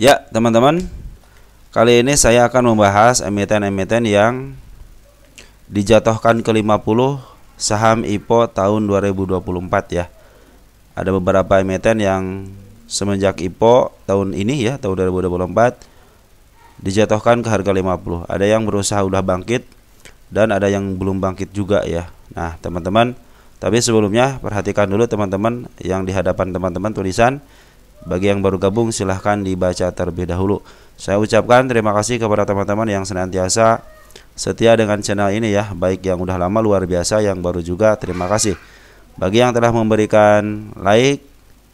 Ya, teman-teman, kali ini saya akan membahas emiten-emiten yang dijatuhkan ke 50 saham IPO tahun 2024 ya. Ada beberapa emiten yang semenjak IPO tahun ini ya, tahun 2024 dijatuhkan ke harga 50. Ada yang berusaha udah bangkit dan ada yang belum bangkit juga ya. Nah, teman-teman, tapi sebelumnya perhatikan dulu teman-teman yang di hadapan teman-teman tulisan. Bagi yang baru gabung silahkan dibaca terlebih dahulu. Saya ucapkan terima kasih kepada teman-teman yang senantiasa setia dengan channel ini ya. Baik yang udah lama luar biasa, yang baru juga terima kasih. Bagi yang telah memberikan like,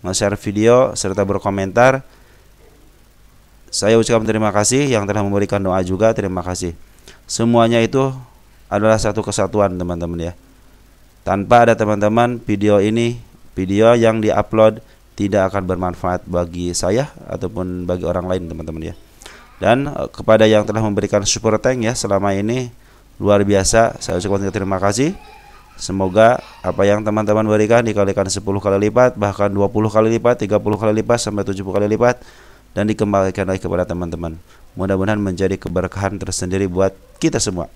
nge-share video, serta berkomentar, saya ucapkan terima kasih. Yang telah memberikan doa juga terima kasih. Semuanya itu adalah satu kesatuan teman-teman ya. Tanpa ada teman-teman, video yang diupload tidak akan bermanfaat bagi saya ataupun bagi orang lain teman-teman ya. Dan kepada yang telah memberikan super thank ya selama ini luar biasa, saya ucapkan terima kasih. Semoga apa yang teman-teman berikan dikalikan 10 kali lipat, bahkan 20 kali lipat, 30 kali lipat, sampai 70 kali lipat, dan dikembalikan lagi kepada teman-teman. Mudah-mudahan menjadi keberkahan tersendiri buat kita semua.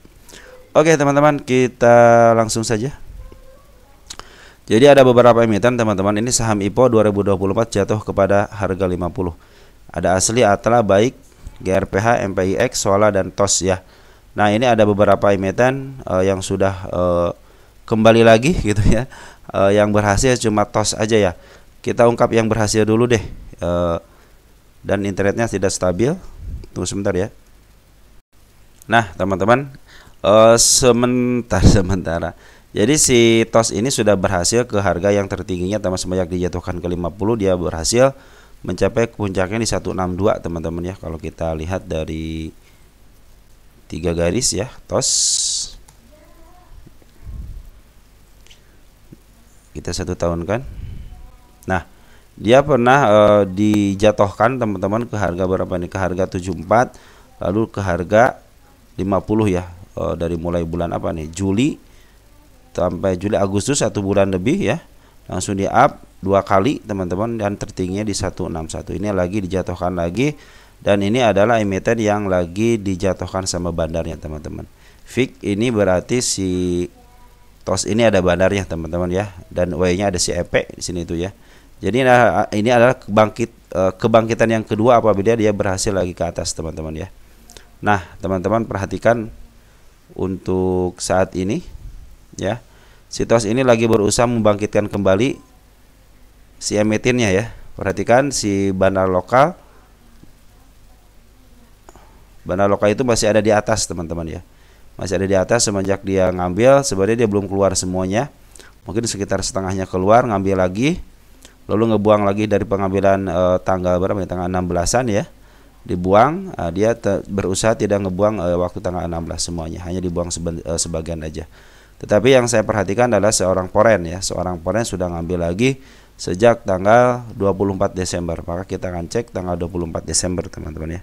Oke teman-teman, kita langsung saja. Jadi ada beberapa emiten teman-teman, ini saham IPO 2024 jatuh kepada harga 50. Ada Asli, Atla, Baik, GRPH, MPIX, Sola, dan TOS ya. Nah ini ada beberapa emiten yang sudah kembali lagi gitu ya. Yang berhasil cuma TOS aja ya. Kita ungkap yang berhasil dulu deh. Dan internetnya tidak stabil. Tunggu sebentar ya. Nah teman-teman, sementara. Jadi si TOS ini sudah berhasil ke harga yang tertingginya, semenjak dijatuhkan ke 50 dia berhasil mencapai puncaknya di 162 teman-teman ya. Kalau kita lihat dari 3 garis ya, TOS kita 1 tahun kan. Nah, dia pernah dijatuhkan teman-teman ke harga berapa nih? Ke harga 74, lalu ke harga 50 ya. Dari mulai bulan apa nih? Juli sampai Juli Agustus 1 bulan lebih ya, langsung di up 2 kali teman-teman, dan tertingginya di 161. Ini lagi dijatuhkan lagi, dan ini adalah emiten yang lagi dijatuhkan sama bandarnya teman-teman. Fix ini berarti si TOS ini ada bandarnya teman-teman ya, dan W-nya ada si EP di sini itu ya. Jadi ini adalah kebangkitan yang kedua apabila dia berhasil lagi ke atas teman-teman ya. Nah teman-teman perhatikan untuk saat ini ya, si TOS ini lagi berusaha membangkitkan kembali si emitennya ya. Perhatikan si bandar lokal itu masih ada di atas teman-teman ya, masih ada di atas. Semenjak dia ngambil, sebenarnya dia belum keluar semuanya, mungkin sekitar setengahnya keluar, ngambil lagi, lalu ngebuang lagi dari pengambilan tanggal berapa ya, tanggal 16-an ya, dibuang. Dia berusaha tidak ngebuang waktu tanggal 16 semuanya, hanya dibuang sebagian aja. Tetapi yang saya perhatikan adalah seorang foreign ya, seorang foreign sudah ngambil lagi sejak tanggal 24 Desember. Maka kita akan cek tanggal 24 Desember teman-teman ya.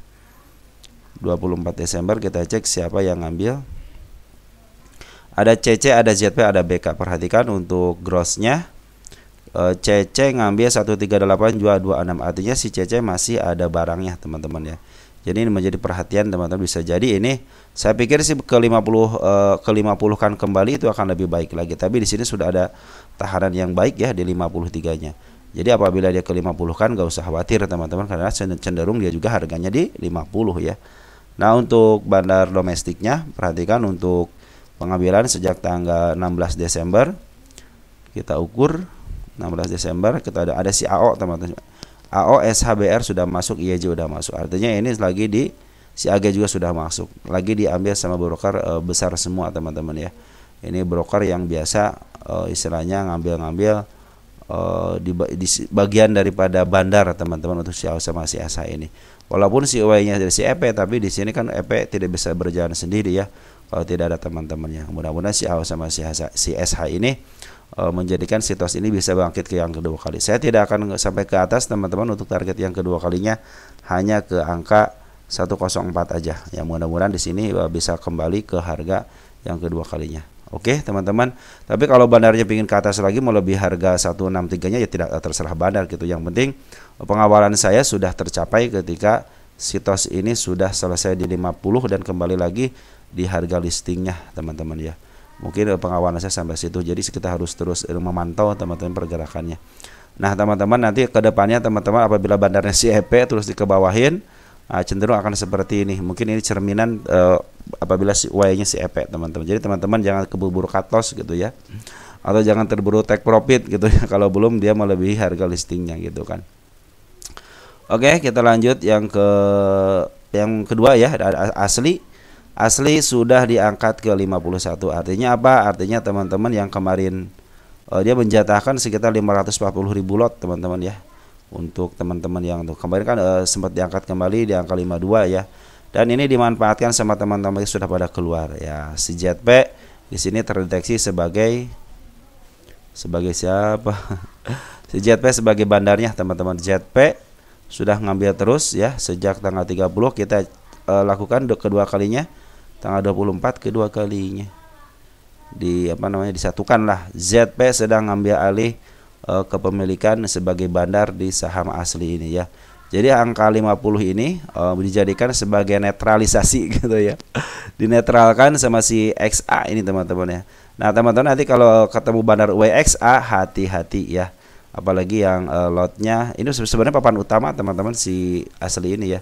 24 Desember kita cek siapa yang ngambil. Ada CC, ada ZP, ada BK. Perhatikan untuk grossnya, CC ngambil 138 jual 26, artinya si CC masih ada barangnya teman-teman ya. Jadi ini menjadi perhatian teman-teman, bisa jadi ini saya pikir sih ke 50 kan kembali itu akan lebih baik lagi. Tapi di sini sudah ada tahanan yang baik ya di 53-nya. Jadi apabila dia ke 50 kan gak usah khawatir teman-teman, karena cenderung dia juga harganya di 50 ya. Nah untuk bandar domestiknya perhatikan untuk pengambilan sejak tanggal 16 Desember. Kita ukur 16 Desember kita ada si AO teman-teman. AO, SHBR sudah masuk, IEJ sudah masuk. Artinya ini lagi di si AG juga sudah masuk. Lagi diambil sama broker besar semua teman-teman ya. Ini broker yang biasa istilahnya ngambil di bagian daripada bandar teman-teman untuk si AO sama si SH ini. Walaupun si Y-nya dari si EP, tapi di sini kan EP tidak bisa berjalan sendiri ya kalau tidak ada teman-temannya. Mudah-mudahan si AO sama si SH ini menjadikan si TOS ini bisa bangkit ke yang kedua kali. Saya tidak akan sampai ke atas teman-teman, untuk target yang kedua kalinya hanya ke angka 104 aja. Yang mudah-mudahan di sini bisa kembali ke harga yang kedua kalinya. Oke teman-teman, tapi kalau bandarnya pingin ke atas lagi mau lebih harga 163-nya ya tidak terserah bandar gitu. Yang penting pengawalan saya sudah tercapai ketika si TOS ini sudah selesai di 50 dan kembali lagi di harga listingnya teman-teman ya. Mungkin pengawalan saya sampai situ, jadi kita harus terus memantau teman-teman pergerakannya. Nah teman-teman, nanti ke depannya teman-teman apabila bandarnya si EP terus dikebawahin, cenderung akan seperti ini. Mungkin ini cerminan apabila si Y-nya si EP teman-teman. Jadi teman-teman jangan keburu cut loss gitu ya, atau jangan terburu take profit gitu ya kalau belum dia melebihi harga listingnya gitu kan. Oke, kita lanjut yang kedua ya. Asli sudah diangkat ke 51. Artinya apa? Artinya teman-teman yang kemarin dia menjatahkan sekitar 540.000 lot teman-teman ya. Untuk teman-teman yang tuh kemarin kan sempat diangkat kembali di angka 52 ya. Dan ini dimanfaatkan sama teman-teman yang sudah pada keluar ya. Si ZP di sini terdeteksi sebagai siapa? Si ZP sebagai bandarnya teman-teman. ZP sudah ngambil terus ya sejak tanggal 30 kita lakukan kedua kalinya, tanggal 24 kedua kalinya. Disatukan lah. ZP sedang ngambil alih kepemilikan sebagai bandar di saham asli ini ya. Jadi angka 50 ini dijadikan sebagai netralisasi gitu ya. Dinetralkan sama si XA ini teman-teman ya. Nah teman-teman, nanti kalau ketemu bandar WXA hati-hati ya. Apalagi yang lotnya ini sebenarnya papan utama teman-teman si asli ini ya.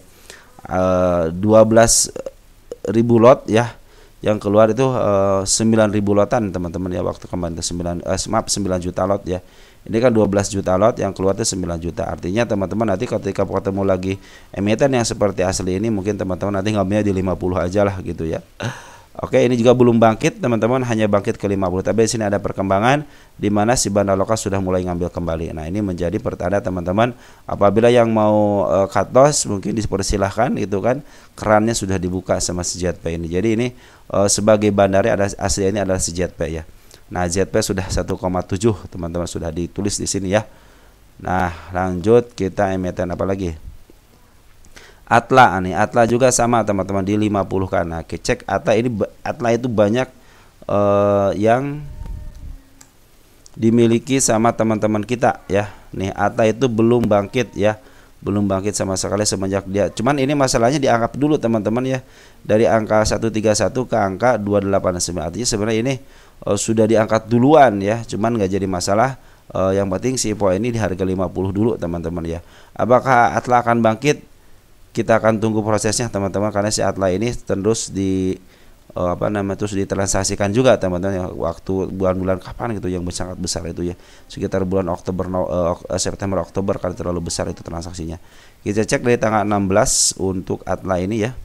12.000 lot ya. Yang keluar itu 9.000 lotan teman-teman ya, waktu kemarin itu 9 juta lot ya. Ini kan 12 juta lot, yang keluar itu 9 juta. Artinya teman-teman nanti ketika ketemu lagi emiten yang seperti asli ini, mungkin teman-teman nanti ngambilnya di 50 aja lah gitu ya. Oke, ini juga belum bangkit teman-teman, hanya bangkit ke 50. Tapi di sini ada perkembangan di mana si bandar lokal sudah mulai ngambil kembali. Nah, ini menjadi pertanda teman-teman, apabila yang mau cut loss mungkin dipersilahkan gitu kan. Kerannya sudah dibuka sama si ZP ini. Jadi ini sebagai bandarnya ada asli ini adalah si ZP ya. Nah, ZP sudah 1,7 teman-teman, sudah ditulis di sini ya. Nah, lanjut kita emiten apa lagi? Atla nih, Atla juga sama teman-teman di 50 kan. Nah, cek Atla itu banyak yang dimiliki sama teman-teman kita ya. Nih, Atla itu belum bangkit ya. Belum bangkit sama sekali semenjak dia. Cuman ini masalahnya diangkat dulu teman-teman ya. Dari angka 131 ke angka 289. Artinya sebenarnya ini sudah diangkat duluan ya. Cuman nggak jadi masalah. Yang penting si IPO ini di harga 50 dulu teman-teman ya. Apakah Atla akan bangkit? Kita akan tunggu prosesnya teman-teman, karena si Atla ini terus terus ditransaksikan juga teman-teman ya, waktu bulan-bulan kapan gitu yang sangat besar itu ya, sekitar bulan September Oktober, kalau terlalu besar itu transaksinya. Kita cek dari tanggal 16 untuk Atla ini ya.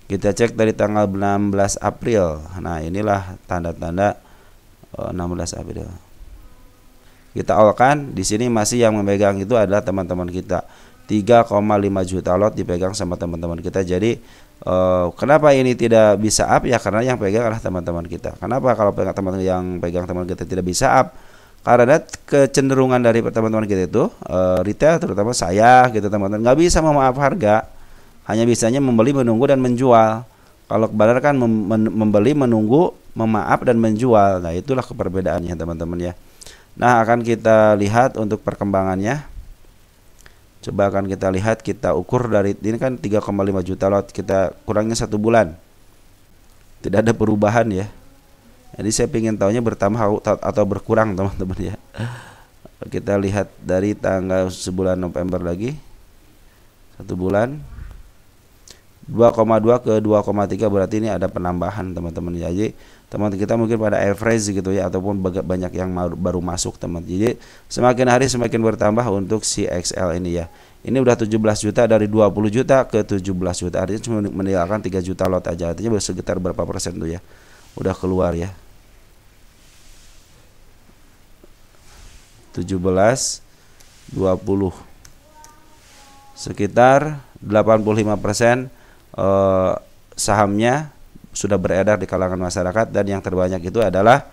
Kita cek dari tanggal 16 April. Nah, inilah tanda-tanda 16 April. Kita awalkan di sini masih yang memegang itu adalah teman-teman kita. 3,5 juta lot dipegang sama teman-teman kita. Jadi kenapa ini tidak bisa up ya, karena yang pegang adalah teman-teman kita. Kenapa kalau teman-teman yang pegang teman kita tidak bisa up? Karena kecenderungan dari teman-teman kita itu retail, terutama saya gitu teman-teman, nggak bisa memaaf harga, hanya bisanya membeli, menunggu dan menjual. Kalau bandar kan membeli, menunggu, memaaf dan menjual. Nah, itulah perbedaannya teman-teman ya. Nah, akan kita lihat untuk perkembangannya. Coba akan kita lihat, kita ukur dari ini kan 3,5 juta lot, kita kurangnya 1 bulan. Tidak ada perubahan ya. Jadi saya ingin tahunya bertambah atau berkurang teman-teman ya. Kita lihat dari tanggal sebulan November lagi. 1 bulan 2,2 ke 2,3 berarti ini ada penambahan teman-teman. Jadi teman kita mungkin pada average gitu ya, ataupun banyak yang baru masuk teman. Jadi semakin hari semakin bertambah untuk si XL ini ya. Ini udah 17 juta, dari 20 juta ke 17 juta. Artinya cuma meninggalkan 3 juta lot aja. Artinya sekitar berapa persen tuh ya, udah keluar ya. 17 20 sekitar 85% sahamnya sudah beredar di kalangan masyarakat, dan yang terbanyak itu adalah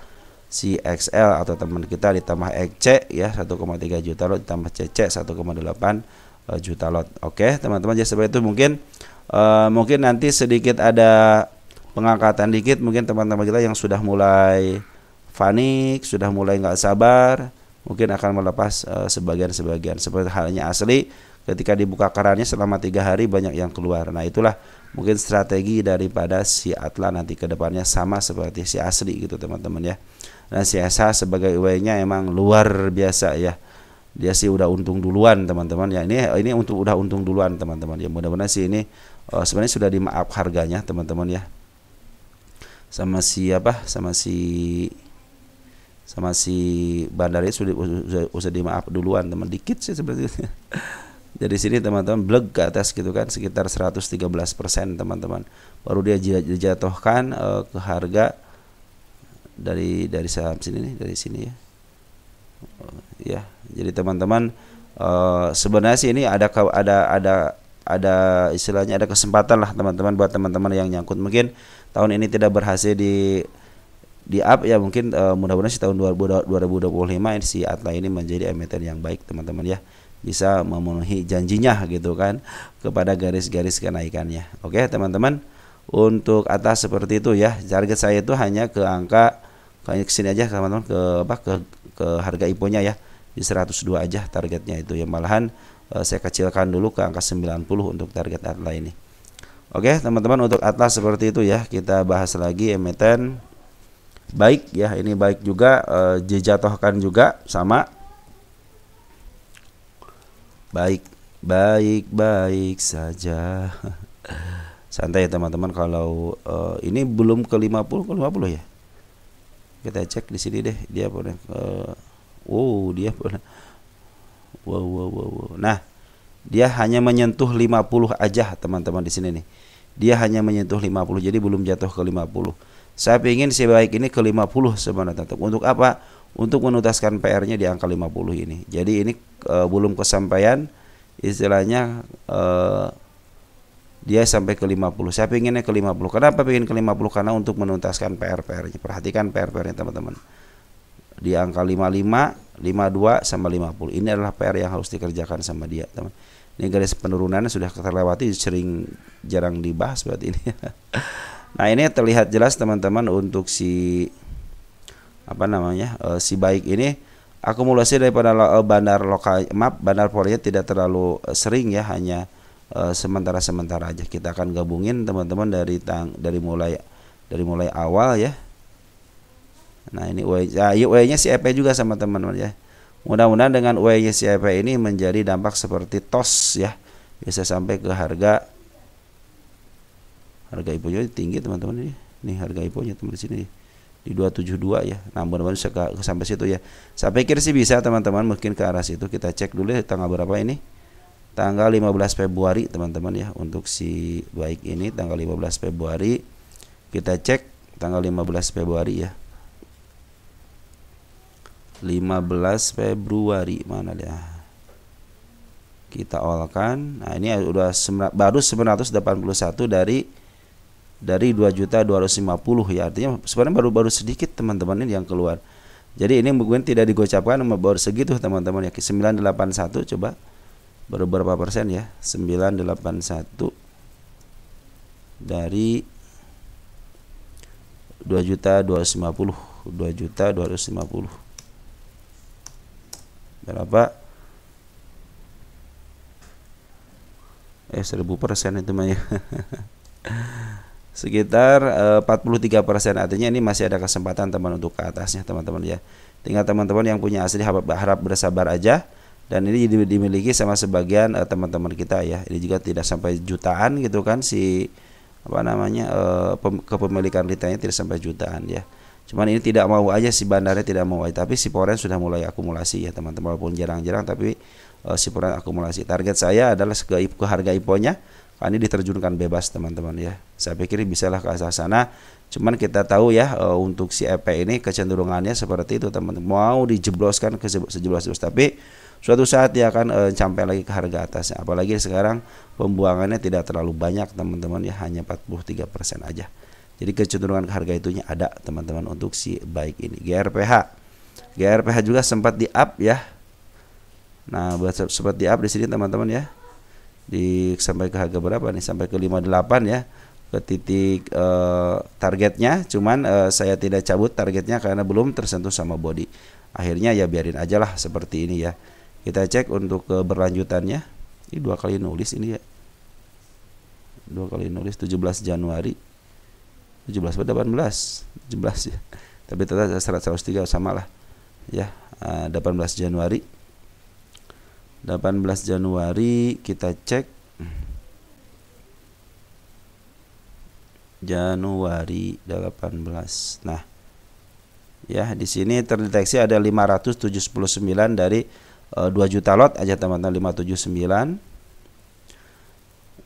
si XL atau teman kita, ditambah XC ya 1,3 juta lot, ditambah CC 1,8 juta lot. Oke teman-teman, jadi seperti itu. Mungkin nanti sedikit ada pengangkatan dikit, mungkin teman-teman kita yang sudah mulai panik, sudah mulai nggak sabar, mungkin akan melepas sebagian seperti halnya asli. ketika dibuka kerannya selama 3 hari banyak yang keluar. Nah itulah mungkin strategi daripada si Atla nanti ke depannya sama seperti si Asri gitu teman-teman ya. Nah si SH sebagai UW-nya emang luar biasa ya. Dia sih udah untung duluan teman-teman ya. Ini untuk udah untung duluan teman-teman ya. Mudah-mudahan sih ini sebenarnya sudah dimaaf harganya teman-teman ya. Sama si Bandarnya sudah dimaaf duluan teman, dikit sih sebenarnya. Jadi sini teman-teman bleg ke atas gitu kan, sekitar 113% teman-teman. Baru dia dijatuhkan ke harga dari saham sini nih, dari sini ya. Ya, jadi teman-teman sebenarnya sih ini ada istilahnya ada kesempatan lah teman-teman buat teman-teman yang nyangkut. Mungkin tahun ini tidak berhasil di up ya, mungkin mudah-mudahan si tahun 2025 ini si Atla ini menjadi emiten yang baik teman-teman ya, bisa memenuhi janjinya gitu kan kepada garis-garis kenaikannya. Oke teman-teman, untuk atas seperti itu ya. Target saya itu hanya ke angka kayak kesini aja teman-teman, ke harga IPO-nya ya, di 102 aja targetnya itu ya. Malahan saya kecilkan dulu ke angka 90 untuk target Atla ini. Oke teman-teman, untuk Atlas seperti itu ya. Kita bahas lagi emiten baik ya, ini baik juga, dijatuhkan juga sama baik saja. Santai ya teman-teman, kalau ini belum ke 50 ya. Kita cek di sini deh, dia boleh dia boleh nah dia hanya menyentuh 50 aja teman-teman di sini nih. Dia hanya menyentuh 50, jadi belum jatuh ke 50. Saya ingin si baik ini ke 50 sebenarnya. Untuk apa? Untuk menuntaskan PR-nya di angka 50 ini. Jadi ini belum kesampaian istilahnya, dia sampai ke 50. Saya pinginnya ke 50. Kenapa pengen ke 50? Karena untuk menuntaskan PR-nya. Perhatikan PR-nya teman-teman. Di angka 55, 52 sama 50. Ini adalah PR yang harus dikerjakan sama dia, teman. Ini garis penurunannya sudah terlewati, jarang dibahas berarti ini. Nah, ini terlihat jelas teman-teman untuk si si baik ini akumulasi daripada bandar polanya tidak terlalu sering ya, hanya sementara aja. Kita akan gabungin teman-teman dari mulai awal ya. Nah, ini UE-nya si EP juga sama teman-teman ya. Mudah-mudahan dengan UE-nya si EP ini menjadi dampak seperti TOS ya. Bisa sampai ke harga IPO-nya tinggi teman-teman ini. Nih harga IPO-nya teman di sini di 272 ya. Nah, mudah-mudahan bisa sampai situ ya. Saya pikir sih bisa teman-teman, mungkin ke arah situ. Kita cek dulu ya tanggal berapa ini. Tanggal 15 Februari teman-teman ya. Untuk si baik ini tanggal 15 Februari. Kita cek tanggal 15 Februari ya. 15 Februari mana dia? Kita olkan. Nah, ini udah baru 981 dari 2.250 ya. Artinya sebenarnya baru sedikit teman-teman ini yang keluar. Jadi ini mungkin tidak digocapkan, baru segitu teman-teman ya. 981 coba baru berapa persen ya? 981 dari 2.250 berapa? 1000% itu mah ya. Sekitar 43%. Artinya ini masih ada kesempatan teman untuk ke atasnya teman-teman ya. Tinggal teman-teman yang punya asli harap bersabar aja. Dan ini dimiliki sama sebagian teman-teman kita ya. Ini juga tidak sampai jutaan gitu kan, si kepemilikan retailnya tidak sampai jutaan ya. Cuman ini tidak mau aja, si bandarnya tidak mau aja. Tapi si Foren sudah mulai akumulasi ya teman-teman, walaupun jarang-jarang tapi si Foren akumulasi. Target saya adalah ke harga IPO-nya. Ini diterjunkan bebas teman-teman ya. Saya pikir bisalah ke arah sana. Cuman kita tahu ya, untuk si EP ini kecenderungannya seperti itu teman-teman. Mau dijebloskan ke sejeblos-jeblos, tapi suatu saat dia akan sampai lagi ke harga atasnya. Apalagi sekarang pembuangannya tidak terlalu banyak teman-teman ya, hanya 43% aja. Jadi kecenderungan ke harga itunya ada teman-teman untuk si baik ini. GRPH juga sempat di up ya. Nah, sempat di up di sini teman-teman ya. Sampai ke harga berapa nih? Sampai ke 58 ya. Ke titik targetnya. Cuman saya tidak cabut targetnya karena belum tersentuh sama body. Akhirnya ya biarin aja lah seperti ini ya. Kita cek untuk keberlanjutannya. Ini dua kali nulis ini ya. Dua kali nulis 17 Januari. 17 atau 18? 17 ya. Tapi tetap 103 sama lah. Ya, 18 Januari. 18 Januari kita cek. Januari 18. Nah, ya di sini terdeteksi ada 579 dari 2 juta lot aja teman-teman.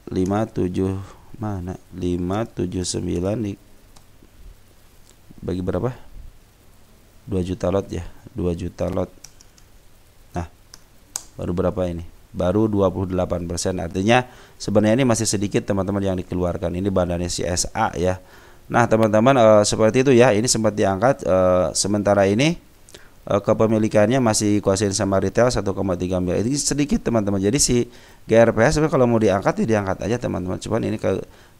579 mana 579 bagi berapa? 2 juta lot ya, 2 juta lot. Nah, baru berapa ini? Baru 28%. Artinya sebenarnya ini masih sedikit teman-teman yang dikeluarkan. Ini bandarnya CSA ya. Nah, teman-teman seperti itu ya. Ini sempat diangkat, sementara ini kepemilikannya masih kuasain sama retail 1,3 miliar. Ini sedikit teman-teman. Jadi si GRPH sebenarnya kalau mau diangkat ya diangkat aja teman-teman. Cuman ini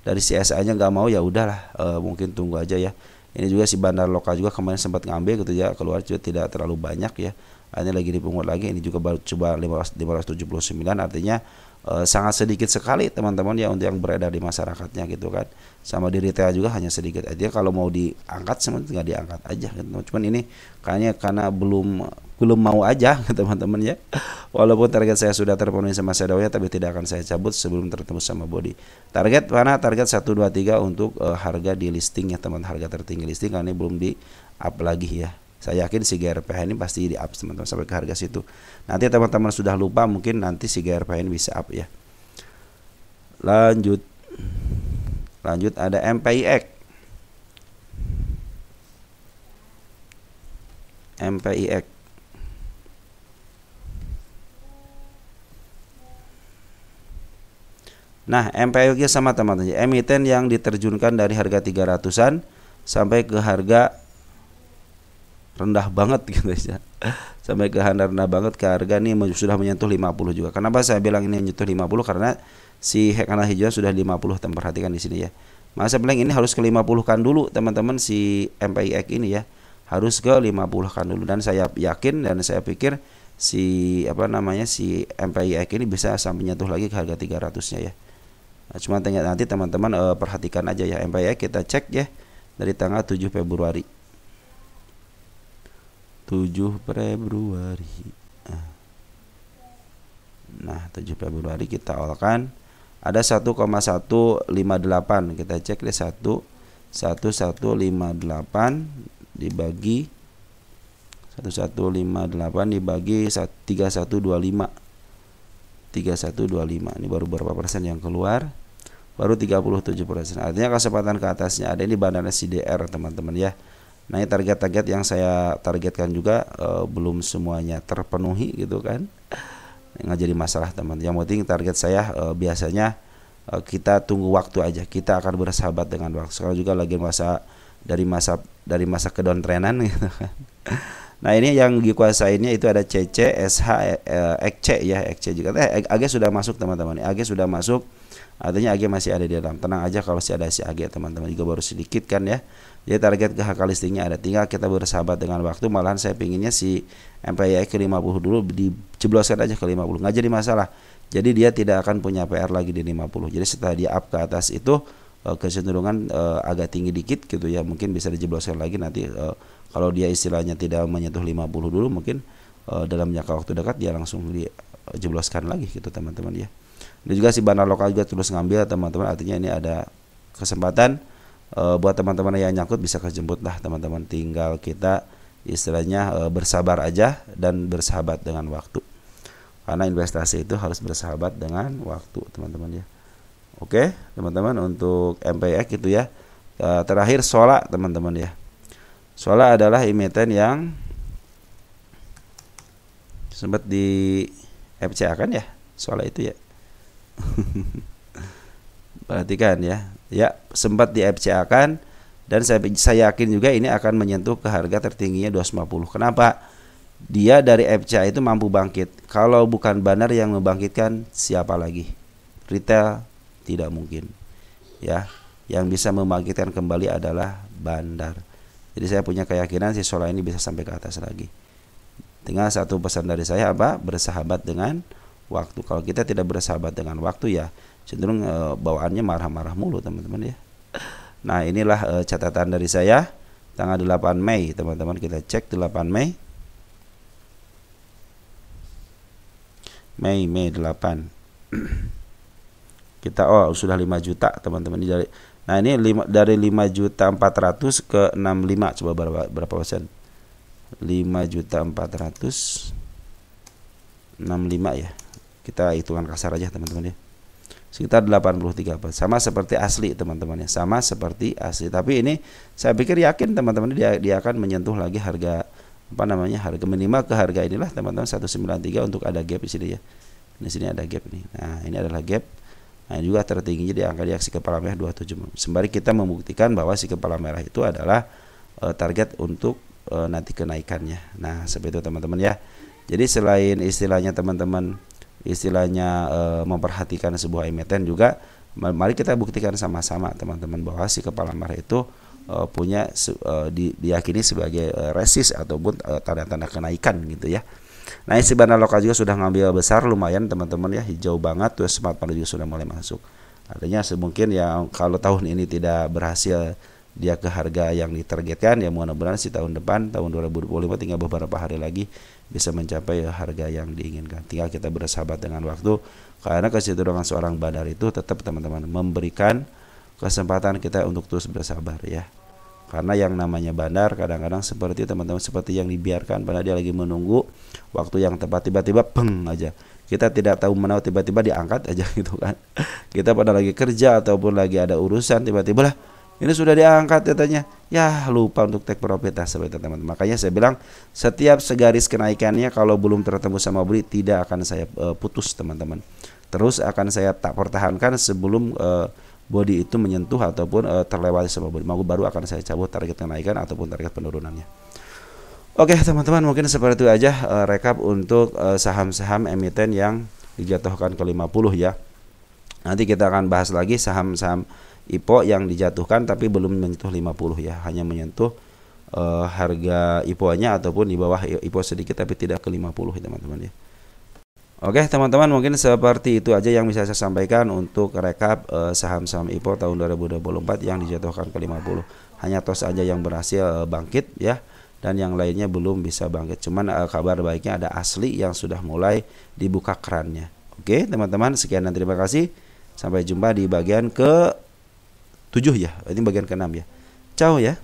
dari CSA-nya nggak mau, ya udahlah, mungkin tunggu aja ya. Ini juga si bandar lokal juga kemarin sempat ngambil gitu ya, keluar juga tidak terlalu banyak ya. Ini lagi dipungut lagi. Ini juga baru coba 579, artinya sangat sedikit sekali teman-teman ya untuk yang beredar di masyarakatnya gitu kan. Sama di retail juga hanya sedikit aja. Kalau mau diangkat semuanya tinggal diangkat aja gitu. Cuman ini kayaknya karena belum mau aja teman-teman ya. Walaupun target saya sudah terpenuhi sama shadownya, tapi tidak akan saya cabut sebelum tertemu sama body. Target mana? Target 123 untuk harga di listing ya teman, harga tertinggi listing, karena ini belum di up lagi ya. Saya yakin si GRPH ini pasti di up teman-teman sampai ke harga situ. Nanti teman-teman sudah lupa, mungkin nanti si GRPH ini bisa up ya. Lanjut ada MPIX. MPIX. Nah, MPIX sama teman-teman. Emiten yang diterjunkan dari harga 300-an sampai ke harga rendah banget gitu ya. Sampai ke harga rendah banget, ke harga nih sudah menyentuh 50 juga. Kenapa saya bilang ini menyentuh 50? Karena si kanal hijau sudah 50, teman perhatikan di sini ya. Masa bilang ini harus ke 50 kan dulu teman-teman, si MPIX ini ya. Harus ke 50 kan dulu, dan saya yakin dan saya pikir si si MPIX ini bisa sampai nyentuh lagi ke harga 300-nya ya. Nah, cuma nanti teman-teman perhatikan aja ya. MPIX kita cek ya dari tanggal 7 Februari. 7 Februari. Nah, 7 Februari kita olkan ada 1,158. Kita cek deh 1158 dibagi 1158 dibagi 3125. 3125. Ini baru berapa persen yang keluar? Baru 37%. Artinya kesempatan ke atasnya ada. Ini bandarnya CDR teman-teman ya. Nah, ini target-target yang saya targetkan juga belum semuanya terpenuhi gitu kan. Nggak jadi masalah teman. Yang penting target saya biasanya kita tunggu waktu aja. Kita akan bersahabat dengan waktu. Sekarang juga lagi dari masa kedontrenan gitu kan. Nah, ini yang dikuasainnya itu ada CC, SH, XC ya, XC juga. AG sudah masuk teman-teman. AG sudah masuk. Artinya AG masih ada di dalam. Tenang aja kalau masih ada si AG teman-teman, juga baru sedikit kan ya. Jadi target ke HK listingnya ada, tinggal kita bersahabat dengan waktu. Malahan saya pinginnya si MPIX ke 50 dulu, dijebloskan aja ke 50, nggak jadi masalah. Jadi dia tidak akan punya PR lagi di 50. Jadi setelah dia up ke atas itu kecenderungan agak tinggi dikit gitu ya, mungkin bisa dijebloskan lagi nanti. Kalau dia istilahnya tidak menyentuh 50 dulu, mungkin dalam jangka waktu dekat dia langsung dijebloskan lagi gitu teman-teman ya. Dan juga si bandar lokal juga terus ngambil teman-teman, artinya ini ada kesempatan buat teman-teman yang nyangkut bisa kejemput lah teman-teman. Tinggal kita istilahnya bersabar aja dan bersahabat dengan waktu, karena investasi itu harus bersahabat dengan waktu teman-teman ya. Oke teman-teman, untuk MPIX gitu ya. Terakhir Sola teman-teman ya. Sola adalah emiten yang sempat di FCA kan ya, Sola itu ya. Perhatikan ya. Ya, sempat di FCA kan, dan saya yakin juga ini akan menyentuh ke harga tertingginya 250. Kenapa? Dia dari FCA itu mampu bangkit. Kalau bukan bandar yang membangkitkan, siapa lagi? Retail tidak mungkin. Ya, yang bisa membangkitkan kembali adalah bandar. Jadi saya punya keyakinan si Sola ini bisa sampai ke atas lagi. Tinggal satu pesan dari saya apa? Bersahabat dengan waktu. Kalau kita tidak bersahabat dengan waktu ya cenderung bawaannya marah-marah mulu teman-teman ya. Nah inilah catatan dari saya tanggal 8 Mei teman-teman, kita cek 8 Mei 8 kita sudah 5 juta teman-teman dari. Nah ini dari 5.400.000 ke 65, coba berapa persen? 5.400.065 ya, kita hitungan kasar aja teman-teman ya, sekitar 83%, sama seperti asli teman-teman ya, sama seperti asli. Tapi ini saya pikir yakin teman-teman dia akan menyentuh lagi harga harga minimal ke harga inilah teman-teman 193 untuk ada gap di sini ya. Di sini ada gap nih. Nah, ini adalah gap. Nah, juga tertingginya di angka di aksi kepala merah 27. Sembari kita membuktikan bahwa si kepala merah itu adalah target untuk nanti kenaikannya. Nah, seperti itu teman-teman ya. Jadi selain istilahnya teman-teman memperhatikan sebuah emiten juga, mari kita buktikan sama-sama teman-teman bahwa si kepala merah itu punya diyakini sebagai resist ataupun tanda-tanda kenaikan gitu ya. Nah, isi bandar lokal juga sudah ngambil besar lumayan teman-teman ya, hijau banget, terus smart pada juga sudah mulai masuk. Artinya semungkin ya kalau tahun ini tidak berhasil dia ke harga yang ditargetkan ya, mudah-mudahan si tahun depan tahun 2025 tinggal beberapa hari lagi bisa mencapai harga yang diinginkan. Tinggal kita bersahabat dengan waktu, karena kecenderungan seorang bandar itu tetap teman-teman memberikan kesempatan kita untuk terus bersabar ya. Karena yang namanya bandar kadang-kadang seperti teman-teman, seperti yang dibiarkan pada dia lagi menunggu waktu yang tepat, tiba-tiba peng aja. Kita tidak tahu menahu, tiba-tiba diangkat aja gitu kan. Kita pada lagi kerja ataupun lagi ada urusan, tiba-tiba lah ini sudah diangkat katanya. Ya lupa untuk take profit seperti itu teman-teman. Makanya saya bilang setiap segaris kenaikannya kalau belum tertemu sama beli tidak akan saya putus teman-teman. Terus akan saya tak pertahankan sebelum body itu menyentuh ataupun terlewati sama body, baru akan saya cabut target kenaikan ataupun target penurunannya. Oke teman-teman, mungkin seperti itu aja rekap untuk saham-saham emiten yang dijatuhkan ke 50 ya. Nanti kita akan bahas lagi saham-saham IPO yang dijatuhkan tapi belum menyentuh 50 ya, hanya menyentuh harga IPO-nya ataupun di bawah IPO sedikit tapi tidak ke 50 ya teman-teman ya. Oke teman-teman, mungkin seperti itu aja yang bisa saya sampaikan untuk rekap saham-saham IPO tahun 2024 yang dijatuhkan ke 50. Hanya TOS aja yang berhasil bangkit ya, dan yang lainnya belum bisa bangkit. Cuman kabar baiknya ada asli yang sudah mulai dibuka kerannya. Oke teman-teman, sekian dan terima kasih. Sampai jumpa di bagian ke 7 ya, ini bagian ke 6 ya. Ciao ya.